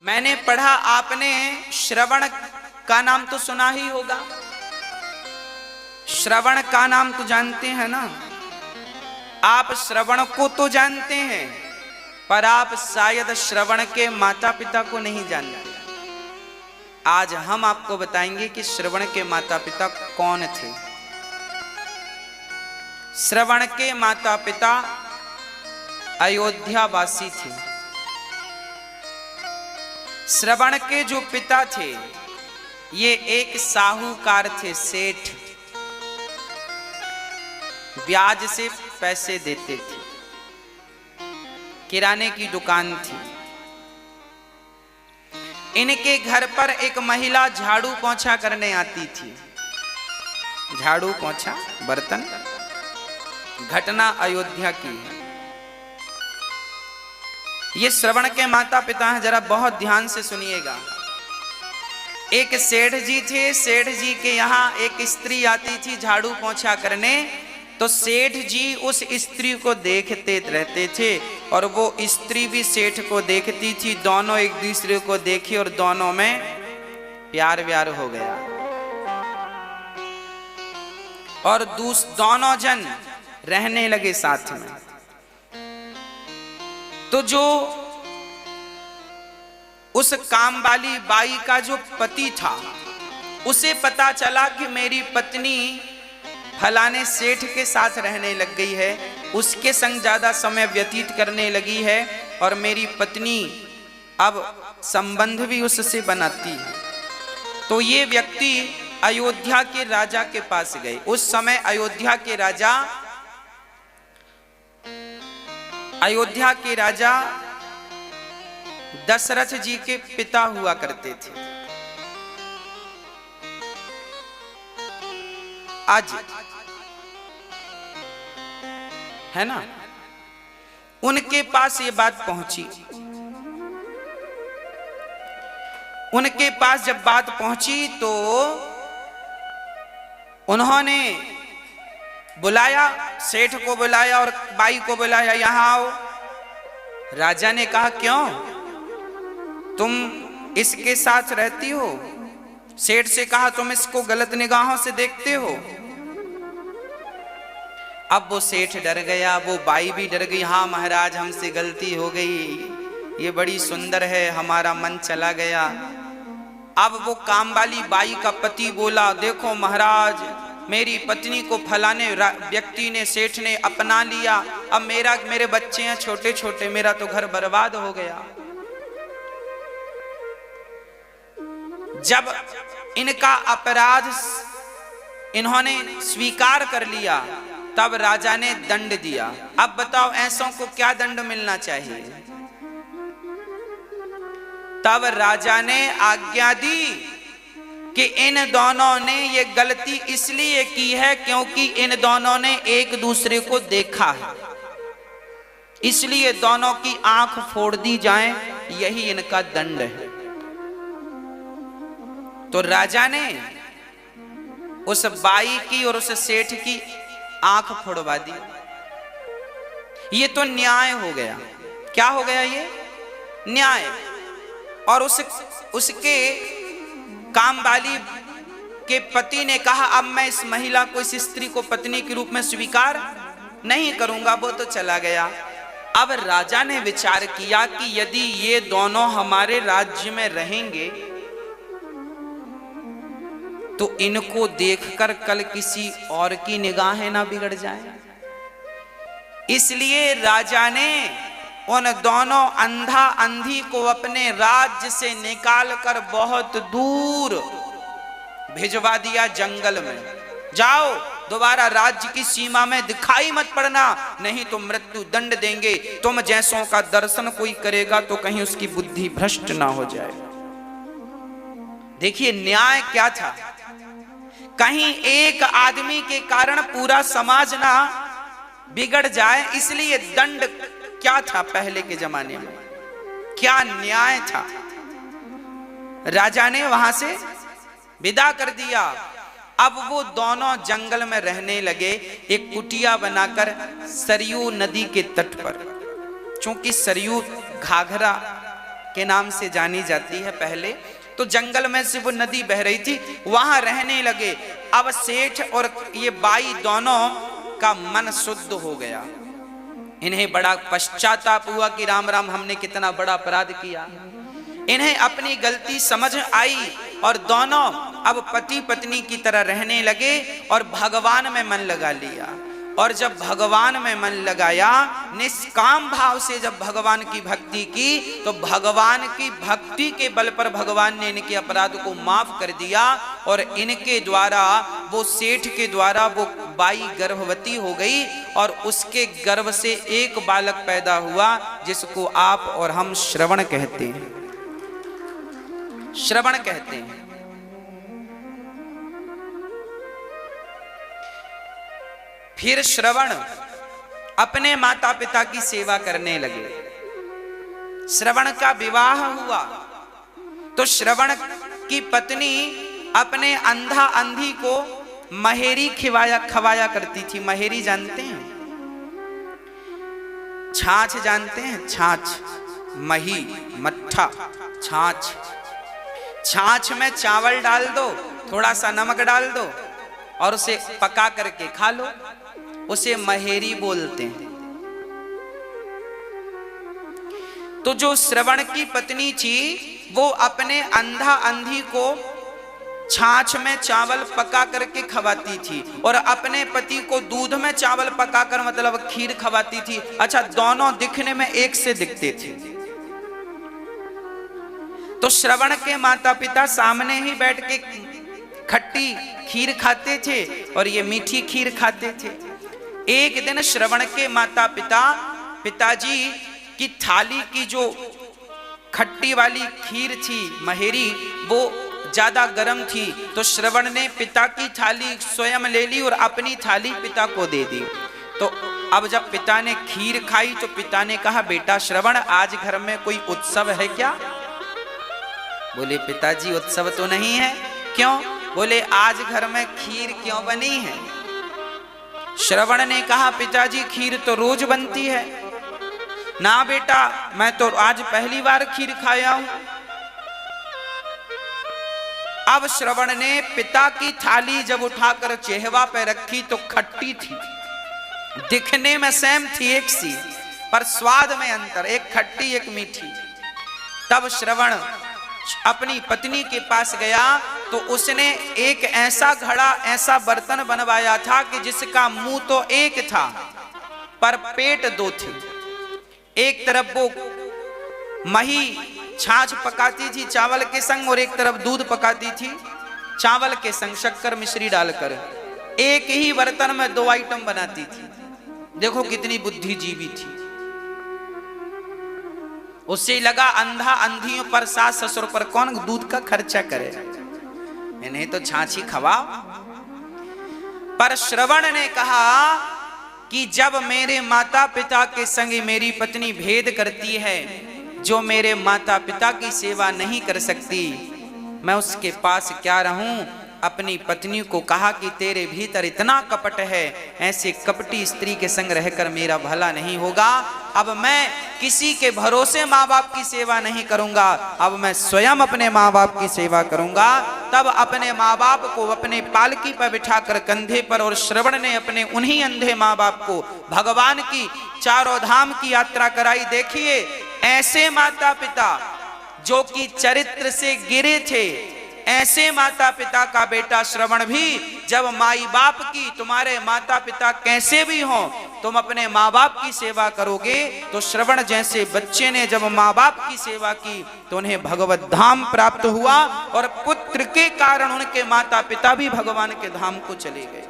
मैंने पढ़ा, आपने श्रवण का नाम तो सुना ही होगा। श्रवण का नाम तो जानते हैं ना। आप श्रवण को तो जानते हैं, पर आप शायद श्रवण के माता पिता को नहीं जानते। आज हम आपको बताएंगे कि श्रवण के माता पिता कौन थे। श्रवण के माता पिता अयोध्यावासी थे। श्रवण के जो पिता थे ये एक साहूकार थे, सेठ। ब्याज से पैसे देते थे। किराने की दुकान थी। इनके घर पर एक महिला झाड़ू पोंछा करने आती थी। झाड़ू पोंछा बर्तन। घटना अयोध्या की है। ये श्रवण के माता पिता हैं, जरा बहुत ध्यान से सुनिएगा। एक सेठ जी थे। सेठ जी के यहाँ एक स्त्री आती थी झाड़ू पोंछा करने। तो सेठ जी उस स्त्री को देखते रहते थे और वो स्त्री भी सेठ को देखती थी। दोनों एक दूसरे को देखे और दोनों में प्यार व्यार हो गया। और दोनों जन रहने लगे साथ में। तो जो उस काम वाली बाई का जो पति था उसे पता चला कि मेरी पत्नी फलाने सेठ के साथ रहने लग गई है, उसके संग ज्यादा समय व्यतीत करने लगी है और मेरी पत्नी अब संबंध भी उससे बनाती है। तो ये व्यक्ति अयोध्या के राजा के पास गए। उस समय अयोध्या के राजा दशरथ जी के पिता हुआ करते थे। आज है ना, उनके पास ये बात पहुंची। उनके पास जब बात पहुंची तो उन्होंने बुलाया, सेठ को बुलाया और बाई को बुलाया, यहां आओ। राजा ने कहा क्यों, तुम इसके साथ रहती हो? सेठ से कहा तुम इसको गलत निगाहों से देखते हो। अब वो सेठ डर गया, वो बाई भी डर गई। हाँ महाराज, हमसे गलती हो गई, ये बड़ी सुंदर है, हमारा मन चला गया। अब वो काम वाली बाई का पति बोला, देखो महाराज, मेरी पत्नी को फलाने व्यक्ति ने, सेठ ने अपना लिया। अब मेरे बच्चे हैं छोटे छोटे, मेरा तो घर बर्बाद हो गया। जब इनका अपराध इन्होंने स्वीकार कर लिया तब राजा ने दंड दिया। अब बताओ ऐसों को क्या दंड मिलना चाहिए? तब राजा ने आज्ञा दी कि इन दोनों ने ये गलती इसलिए की है क्योंकि इन दोनों ने एक दूसरे को देखा है, इसलिए दोनों की आंख फोड़ दी जाए, यही इनका दंड है। तो राजा ने उस बाई की और उस सेठ की आंख फोड़वा दी। ये तो न्याय हो गया। क्या हो गया? ये न्याय। और उसके काम वाली के पति ने कहा अब मैं इस महिला को, इस स्त्री को पत्नी के रूप में स्वीकार नहीं करूंगा। वो तो चला गया। अब राजा ने विचार किया कि यदि ये दोनों हमारे राज्य में रहेंगे तो इनको देखकर कल किसी और की निगाहें ना बिगड़ जाए। इसलिए राजा ने उन दोनों अंधा अंधी को अपने राज्य से निकालकर बहुत दूर भिजवा दिया, जंगल में। जाओ, दोबारा राज्य की सीमा में दिखाई मत पड़ना, नहीं तो मृत्यु दंड देंगे। तुम जैसों का दर्शन कोई करेगा तो कहीं उसकी बुद्धि भ्रष्ट ना हो जाए। देखिए न्याय क्या था। कहीं एक आदमी के कारण पूरा समाज ना बिगड़ जाए, इसलिए दंड क्या था पहले के जमाने में, क्या न्याय था। राजा ने वहां से विदा कर दिया। अब वो दोनों जंगल में रहने लगे, एक कुटिया बनाकर सरयू नदी के तट पर। चूंकि सरयू घाघरा के नाम से जानी जाती है। पहले तो जंगल में से वो नदी बह रही थी, वहां रहने लगे। अब सेठ और ये बाई दोनों का मन शुद्ध हो गया। इन्हें बड़ा पश्चाताप हुआ कि राम राम, हमने कितना बड़ा अपराध किया। इन्हें अपनी गलती समझ आई और दोनों अब पति पत्नी की तरह रहने लगे और भगवान में मन लगा लिया। और जब भगवान में मन लगाया, निष्काम भाव से जब भगवान की भक्ति की, तो भगवान की भक्ति के बल पर भगवान ने इनके अपराध को माफ कर दिया। और इनके द्वारा, वो सेठ के द्वारा, वो बाई गर्भवती हो गई और उसके गर्भ से एक बालक पैदा हुआ, जिसको आप और हम श्रवण कहते हैं। श्रवण कहते हैं। फिर श्रवण अपने माता पिता की सेवा करने लगे। श्रवण का विवाह हुआ तो श्रवण की पत्नी अपने अंधा अंधी को महेरी खवाया करती थी। महेरी जानते हैं? छाछ जानते हैं? छाछ, मही, मट्ठा, छाछ। छाछ में चावल डाल दो, थोड़ा सा नमक डाल दो और उसे पका करके खा लो, उसे महेरी बोलते हैं। तो जो श्रवण की पत्नी थी, वो अपने अंधा अंधी को छाछ में चावल पका करके खवाती थी और अपने पति को दूध में चावल पकाकर, मतलब खीर खवाती थी। अच्छा, दोनों दिखने में एक से दिखते थे। तो श्रवण के माता पिता सामने ही बैठ के खट्टी खीर खाते थे और ये मीठी खीर खाते थे। एक दिन श्रवण के माता पिताजी की थाली की जो खट्टी वाली खीर थी, महेरी, वो ज्यादा गर्म थी। तो श्रवण ने पिता की थाली स्वयं ले ली और अपनी थाली पिता को दे दी। तो अब जब पिता ने खीर खाई तो पिता ने कहा, बेटा श्रवण, आज घर में कोई उत्सव है क्या? बोले, पिताजी उत्सव तो नहीं है। क्यों? बोले, आज घर में खीर क्यों बनी है? श्रवण ने कहा, पिताजी खीर तो रोज बनती है। ना बेटा, मैं तो आज पहली बार खीर खाया हूं। अब श्रवण ने पिता की थाली जब उठाकर चेहवा पे रखी तो खट्टी थी। दिखने में सेम थी, एक सी, पर स्वाद में अंतर, एक खट्टी एक मीठी। तब श्रवण अपनी पत्नी के पास गया तो उसने एक ऐसा घड़ा, ऐसा बर्तन बनवाया था कि जिसका मुंह तो एक था पर पेट दो थे। एक तरफ वो मही छाछ पकाती थी चावल के संग और एक तरफ दूध पकाती थी चावल के संग, शक्कर मिश्री डालकर। एक ही बर्तन में 2 आइटम बनाती थी। देखो कितनी बुद्धिजीवी थी। उससे लगा, अंधा अंधियों पर, सास ससुर पर कौन दूध का खर्चा करे, इन्हें तो छाछी खवाओ। पर श्रवण ने कहा कि जब मेरे माता पिता के संग मेरी पत्नी भेद करती है, जो मेरे माता पिता की सेवा नहीं कर सकती, मैं उसके पास क्या रहूं? अपनी पत्नी को कहा कि तेरे भीतर इतना कपट है, ऐसे कपटी स्त्री के संग रहकर मेरा भला नहीं होगा। अब मैं किसी के भरोसे माँ बाप की सेवा नहीं करूंगा, अब मैं स्वयं अपने माँ बाप की सेवा करूंगा। तब अपने माँ बाप को अपने पालकी पर बिठाकर कंधे पर, और श्रवण ने अपने उन्हीं अंधे माँ बाप को भगवान की चारों धाम की यात्रा कराई। देखिए, ऐसे माता पिता जो कि चरित्र से गिरे थे, ऐसे माता पिता का बेटा श्रवण भी जब माई बाप की, तुम्हारे माता पिता कैसे भी हो, तुम अपने माँ बाप की सेवा करोगे, तो श्रवण जैसे बच्चे ने जब माँ बाप की सेवा की तो उन्हें भगवत धाम प्राप्त हुआ और पुत्र के कारण उनके माता पिता भी भगवान के धाम को चले गए।